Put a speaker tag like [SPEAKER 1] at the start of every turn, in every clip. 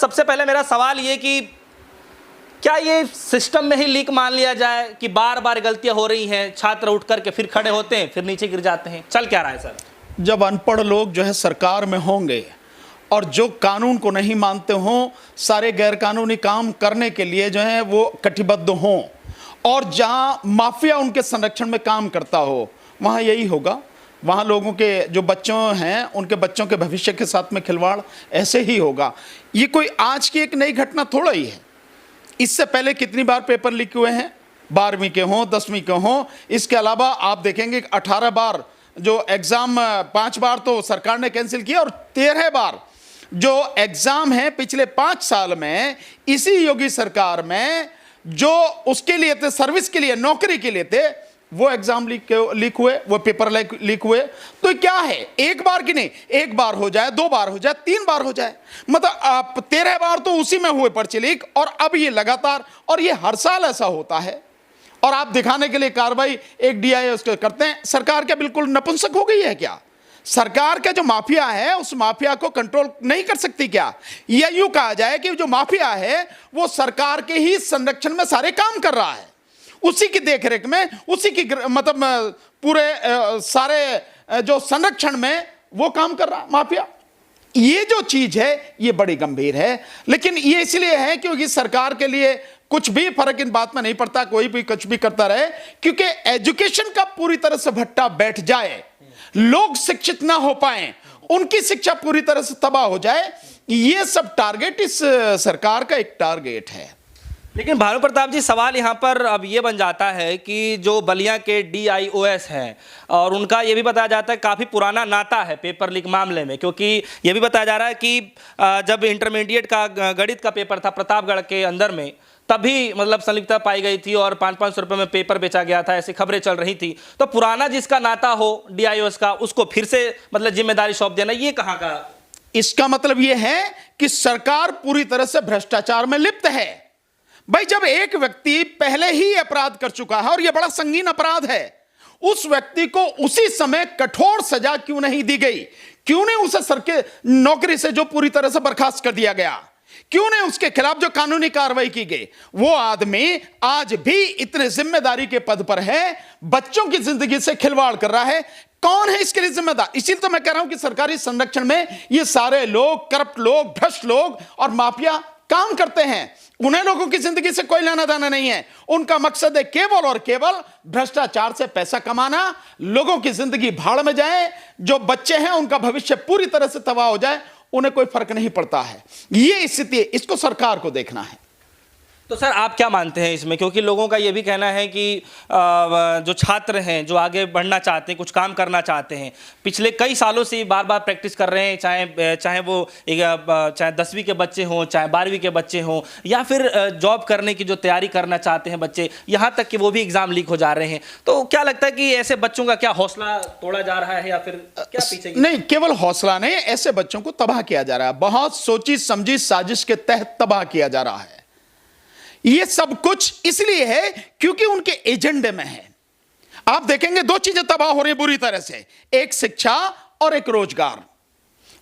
[SPEAKER 1] सबसे पहले मेरा सवाल ये कि क्या ये सिस्टम में ही लीक मान लिया जाए कि बार बार गलतियां हो रही हैं, छात्र उठ करके फिर खड़े होते हैं, फिर नीचे गिर जाते हैं, चल क्या रहा है सर?
[SPEAKER 2] जब अनपढ़ लोग जो है सरकार में होंगे और जो कानून को नहीं मानते हों, सारे गैरकानूनी काम करने के लिए जो है वो कटिबद्ध हों, और जहां माफिया उनके संरक्षण में काम करता हो, वहां यही होगा। वहाँ लोगों के जो बच्चों हैं उनके बच्चों के भविष्य के साथ में खिलवाड़ ऐसे ही होगा। ये कोई आज की एक नई घटना थोड़ा ही है। इससे पहले कितनी बार पेपर लीक हुए हैं, 12वीं के हों, 10वीं के हों। इसके अलावा आप देखेंगे 18 बार जो एग्ज़ाम, 5 बार तो सरकार ने कैंसिल किया, और 13 बार जो एग्ज़ाम है पिछले 5 साल में इसी योगी सरकार में जो उसके लिए थे, सर्विस के लिए, नौकरी के लिए थे, वो एग्जाम लीक हुए, वो पेपर लीक हुए। तो क्या है, एक बार की नहीं, एक बार हो जाए, 2 बार हो जाए, 3 बार हो जाए, मतलब आप 13 बार तो उसी में हुए पर्चे लीक, और अब ये लगातार, और ये हर साल ऐसा होता है। और आप दिखाने के लिए कार्रवाई एक डीआई उसके करते हैं। सरकार क्या बिल्कुल नपुंसक हो गई है क्या? सरकार का जो माफिया है उस माफिया को कंट्रोल नहीं कर सकती क्या? या यूं कहा जाए कि जो माफिया है वो सरकार के ही संरक्षण में सारे काम कर रहा है, उसी की देखरेख में, उसी की मतलब पूरे सारे जो संरक्षण में वो काम कर रहा माफिया। ये जो चीज है ये बड़ी गंभीर है। लेकिन ये इसलिए है क्योंकि सरकार के लिए कुछ भी फर्क इन बात में नहीं पड़ता, कोई भी कुछ भी करता रहे, क्योंकि एजुकेशन का पूरी तरह से भट्टा बैठ जाए, लोग शिक्षित ना हो पाए, उनकी शिक्षा पूरी तरह से तबाह हो जाए, ये सब टारगेट इस सरकार का एक टारगेट है।
[SPEAKER 1] लेकिन भानु प्रताप जी, सवाल यहाँ पर अब ये बन जाता है कि जो बलिया के DIOS हैं, और उनका ये भी बताया जाता है काफ़ी पुराना नाता है पेपर लीक मामले में, क्योंकि ये भी बताया जा रहा है कि जब इंटरमीडिएट का गणित का पेपर था प्रतापगढ़ के अंदर में, तभी मतलब संलिप्तता पाई गई थी और 500-500 रुपये में पेपर बेचा गया था, ऐसी खबरें चल रही थी। तो पुराना जिसका नाता हो DIOS का, उसको फिर से मतलब जिम्मेदारी सौंप देना, ये कहाँ का?
[SPEAKER 2] इसका मतलब ये है कि सरकार पूरी तरह से भ्रष्टाचार में लिप्त है। भाई, जब एक व्यक्ति पहले ही अपराध कर चुका है और यह बड़ा संगीन अपराध है, उस व्यक्ति को उसी समय कठोर सजा क्यों नहीं दी गई? क्यों नहीं उसे सरकारी नौकरी से जो पूरी तरह से बर्खास्त कर दिया गया? क्यों नहीं उसके खिलाफ जो कानूनी कार्रवाई की गई? वो आदमी आज भी इतने जिम्मेदारी के पद पर है, बच्चों की जिंदगी से खिलवाड़ कर रहा है। कौन है इसके लिए जिम्मेदार? इसीलिए तो मैं कह रहा हूं कि सरकारी संरक्षण में ये सारे लोग, करप्ट लोग, भ्रष्ट लोग और माफिया काम करते हैं। उन्हें लोगों की जिंदगी से कोई लेना देना नहीं है। उनका मकसद है केवल और केवल भ्रष्टाचार से पैसा कमाना, लोगों की जिंदगी भाड़ में जाए, जो बच्चे हैं उनका भविष्य पूरी तरह से तबाह हो जाए, उन्हें कोई फर्क नहीं पड़ता है। ये स्थिति है, इसको सरकार को देखना है।
[SPEAKER 1] तो सर आप क्या मानते हैं इसमें? क्योंकि लोगों का ये भी कहना है कि जो छात्र हैं, जो आगे बढ़ना चाहते हैं, कुछ काम करना चाहते हैं, पिछले कई सालों से बार बार प्रैक्टिस कर रहे हैं, चाहे वो चाहे 10वीं के बच्चे हों, चाहे 12वीं के बच्चे हों, या फिर जॉब करने की जो तैयारी करना चाहते हैं बच्चे, यहाँ तक कि वो भी एग्ज़ाम लीक हो जा रहे हैं। तो क्या लगता है कि ऐसे बच्चों का क्या हौसला तोड़ा जा रहा है, या फिर क्या पीछे?
[SPEAKER 2] नहीं, केवल हौसला नहीं, ऐसे बच्चों को तबाह किया जा रहा है। बहुत सोची समझी साजिश के तहत तबाह किया जा रहा है। ये सब कुछ इसलिए है क्योंकि उनके एजेंडे में है। आप देखेंगे 2 चीजें तबाह हो रही बुरी तरह से, एक शिक्षा और एक रोजगार।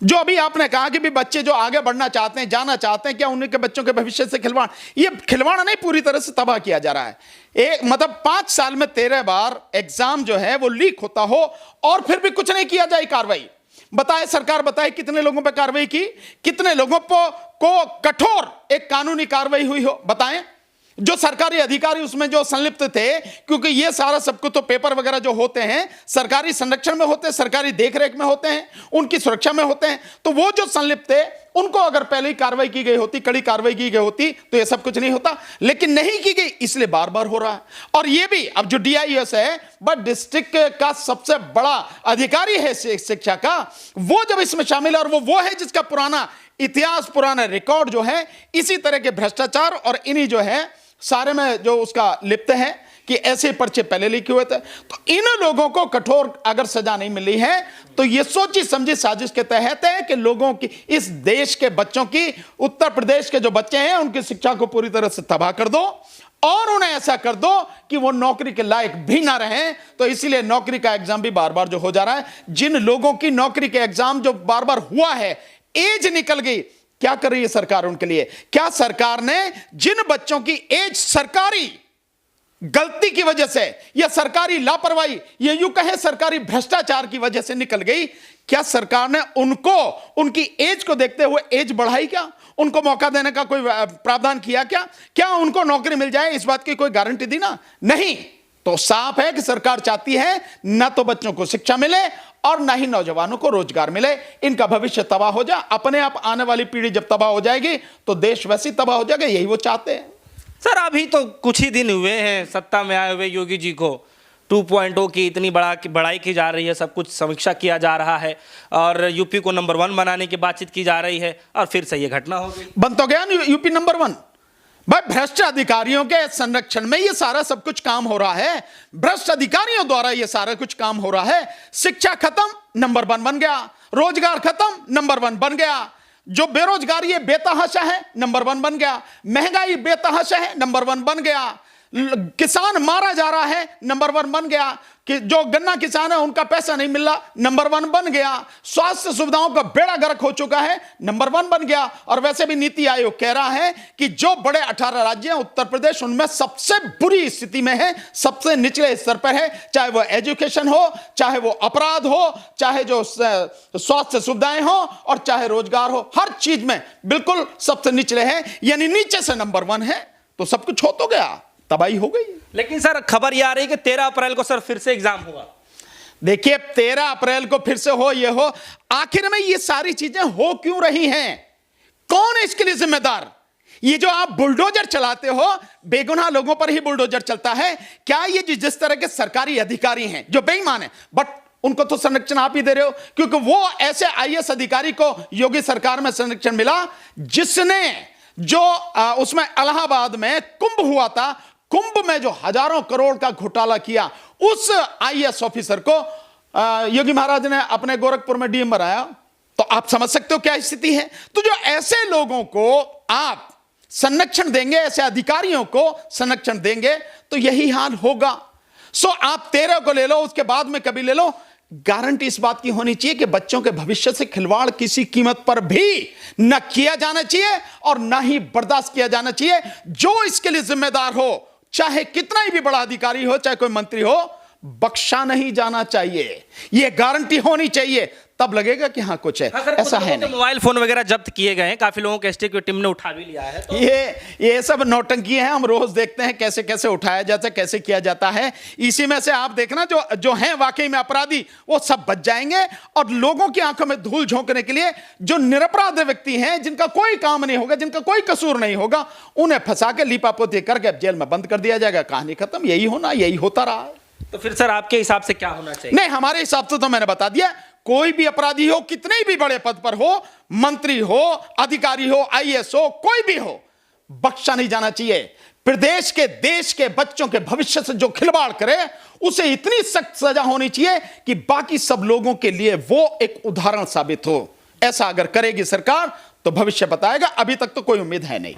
[SPEAKER 2] जो अभी आपने कहा कि भी बच्चे जो आगे बढ़ना चाहते हैं, जाना चाहते हैं, क्या उनके बच्चों के भविष्य से खिलवाड़? ये खिलवाड़ नहीं, पूरी तरह से तबाह किया जा रहा है। एक मतलब 5 साल में 13 बार एग्जाम जो है वो लीक होता हो और फिर भी कुछ नहीं किया जाए कार्रवाई। बताए सरकार, बताए कितने लोगों पर कार्रवाई की, कितने लोगों को कठोर एक कानूनी कार्रवाई हुई हो? बताएं। जो सरकारी अधिकारी उसमें जो संलिप्त थे, क्योंकि ये सारा सब कुछ तो पेपर वगैरह जो होते हैं सरकारी संरक्षण में होते हैं, सरकारी देखरेख में होते हैं, उनकी सुरक्षा में होते हैं, तो वो जो संलिप्त थे उनको अगर पहले ही कार्रवाई की गई होती, कड़ी कार्रवाई की गई होती, तो ये सब कुछ नहीं होता। लेकिन नहीं की गई, इसलिए बार बार हो रहा है। और ये भी अब जो DIOS है, बट डिस्ट्रिक्ट का सबसे बड़ा अधिकारी है शिक्षा का, वो जब इसमें शामिल है, और वो है जिसका पुराना इतिहास, पुराना रिकॉर्ड जो है इसी तरह के भ्रष्टाचार और इन्हीं जो है सारे में जो उसका लिप्त है कि ऐसे पर्चे पहले लिखे हुए थे। तो इन लोगों को कठोर अगर सजा नहीं मिली है तो ये सोची समझी साजिश के तहत है कि लोगों की, इस देश के बच्चों की, उत्तर प्रदेश के जो बच्चे हैं उनकी शिक्षा को पूरी तरह से तबाह कर दो और उन्हें ऐसा कर दो कि वो नौकरी के लायक भी ना रहें। तो इसीलिए नौकरी का एग्जाम भी बार बार जो हो जा रहा है, जिन लोगों की नौकरी के एग्जाम जो बार बार हुआ है, एज निकल गई, क्या कर रही है सरकार उनके लिए? क्या सरकार ने जिन बच्चों की एज सरकारी गलती की वजह से या सरकारी लापरवाही, ये यूं कहे सरकारी भ्रष्टाचार की वजह से निकल गई, क्या सरकार ने उनको उनकी एज को देखते हुए एज बढ़ाई? क्या उनको मौका देने का कोई प्रावधान किया? क्या उनको नौकरी मिल जाए इस बात की कोई गारंटी दी ना? नहीं। तो साफ है कि सरकार चाहती है ना तो बच्चों को शिक्षा मिले और ना ही नौजवानों को रोजगार मिले, इनका भविष्य तबाह हो जाए। अपने आप आने वाली पीढ़ी जब तबाह हो जाएगी तो देश वैसे ही तबाह हो जाएगा, यही वो चाहते हैं।
[SPEAKER 1] सर अभी तो कुछ ही दिन हुए हैं सत्ता में आए हुए योगी जी को, 2.0 की इतनी बढ़ाई की जा रही है, सब कुछ समीक्षा किया जा रहा है और यूपी को नंबर 1 बनाने की बातचीत की जा रही है और फिर से ये घटना हो गई।
[SPEAKER 2] बन तो गया यूपी नंबर 1। भाई भ्रष्ट अधिकारियों के संरक्षण में ये सारा सब कुछ काम हो रहा है, भ्रष्ट अधिकारियों द्वारा ये सारा कुछ काम हो रहा है। शिक्षा खत्म, नंबर 1 बन गया। रोजगार खत्म, नंबर 1 बन गया। जो बेरोजगारी है बेतहाशा है, नंबर 1 बन गया। महंगाई बेतहाशा है, नंबर 1 बन गया। किसान मारा जा रहा है, नंबर 1 बन गया। कि जो गन्ना किसान है उनका पैसा नहीं मिल रहा, नंबर 1 बन गया। स्वास्थ्य सुविधाओं का बेड़ा गर्क हो चुका है, नंबर 1 बन गया। और वैसे भी नीति आयोग कह रहा है कि जो बड़े 18 राज्य हैं, उत्तर प्रदेश उनमें सबसे बुरी स्थिति में है, सबसे निचले स्तर पर है, चाहे वो एजुकेशन हो, चाहे वो अपराध हो, चाहे जो स्वास्थ्य सुविधाएं हो और चाहे रोजगार हो, हर चीज में बिल्कुल सबसे निचले है, यानी नीचे से नंबर 1 है। तो सब कुछ हो तो गया, तबाही हो गई।
[SPEAKER 1] लेकिन सर खबर यह आ रही है कि 13 अप्रैल को सर फिर से एग्जाम होगा।
[SPEAKER 2] देखिए 13 अप्रैल को फिर से हो, ये हो, आखिर में ये सारी चीजें हो क्यों रही हैं? कौन है इसके लिए जिम्मेदार? ये जो आप बुलडोजर चलाते हो, बेगुनाह लोगों पर ही बुलडोजर चलता है क्या? ये जिस तरह के सरकारी अधिकारी हैं जो बेईमान है, बट उनको तो संरक्षण आप ही दे रहे हो, क्योंकि वो ऐसे आईएएस अधिकारी को योगी सरकार में संरक्षण मिला जिसने जो उसमें इलाहाबाद में कुंभ हुआ था, कुंभ में जो हजारों करोड़ का घोटाला किया, उस आईएएस ऑफिसर को योगी महाराज ने अपने गोरखपुर में डीएम बनाया। तो आप समझ सकते हो क्या स्थिति है। तो जो ऐसे लोगों को आप संरक्षण देंगे, ऐसे अधिकारियों को संरक्षण देंगे, तो यही हाल होगा। सो आप 13 को ले लो, उसके बाद में कभी ले लो, गारंटी इस बात की होनी चाहिए कि बच्चों के भविष्य से खिलवाड़ किसी कीमत पर भी न किया जाना चाहिए और न ही बर्दाश्त किया जाना चाहिए। जो इसके लिए जिम्मेदार हो, चाहे कितना ही भी बड़ा अधिकारी हो, चाहे कोई मंत्री हो, बख्शा नहीं जाना चाहिए। यह गारंटी होनी चाहिए, तब लगेगा कि हाँ कुछ है।
[SPEAKER 1] हाँ
[SPEAKER 2] ऐसा है नहीं।
[SPEAKER 1] मोबाइल फोन वगैरह जब्त किए गए हैं, काफी लोगों के एसटी की टीम ने उठा भी लिया है। तो
[SPEAKER 2] ये सब नौटंकी है, हम रोज देखते हैं कैसे कैसे उठाया जाता है, कैसे किया जाता है। इसी में से आप देखना जो हैं वाकई में अपराधी, वो सब बच जाएंगे और लोगों की आंखों में धूल झोंकने के लिए जो निरपराध व्यक्ति हैं, जिनका कोई काम नहीं होगा, जिनका कोई कसूर नहीं होगा, उन्हें फंसा के लीपापोती करके जेल में बंद कर दिया जाएगा। कहानी खत्म। यही होना, यही होता रहा है।
[SPEAKER 1] तो फिर सर आपके हिसाब से क्या होना चाहिए?
[SPEAKER 2] नहीं, हमारे हिसाब से तो मैंने बता दिया, कोई भी अपराधी हो, कितने भी बड़े पद पर हो, मंत्री हो, अधिकारी हो, आईएएस हो, कोई भी हो, बख्शा नहीं जाना चाहिए। प्रदेश के, देश के बच्चों के भविष्य से जो खिलवाड़ करे, उसे इतनी सख्त सजा होनी चाहिए कि बाकी सब लोगों के लिए वो एक उदाहरण साबित हो। ऐसा अगर करेगी सरकार तो भविष्य बताएगा। अभी तक तो कोई उम्मीद है नहीं।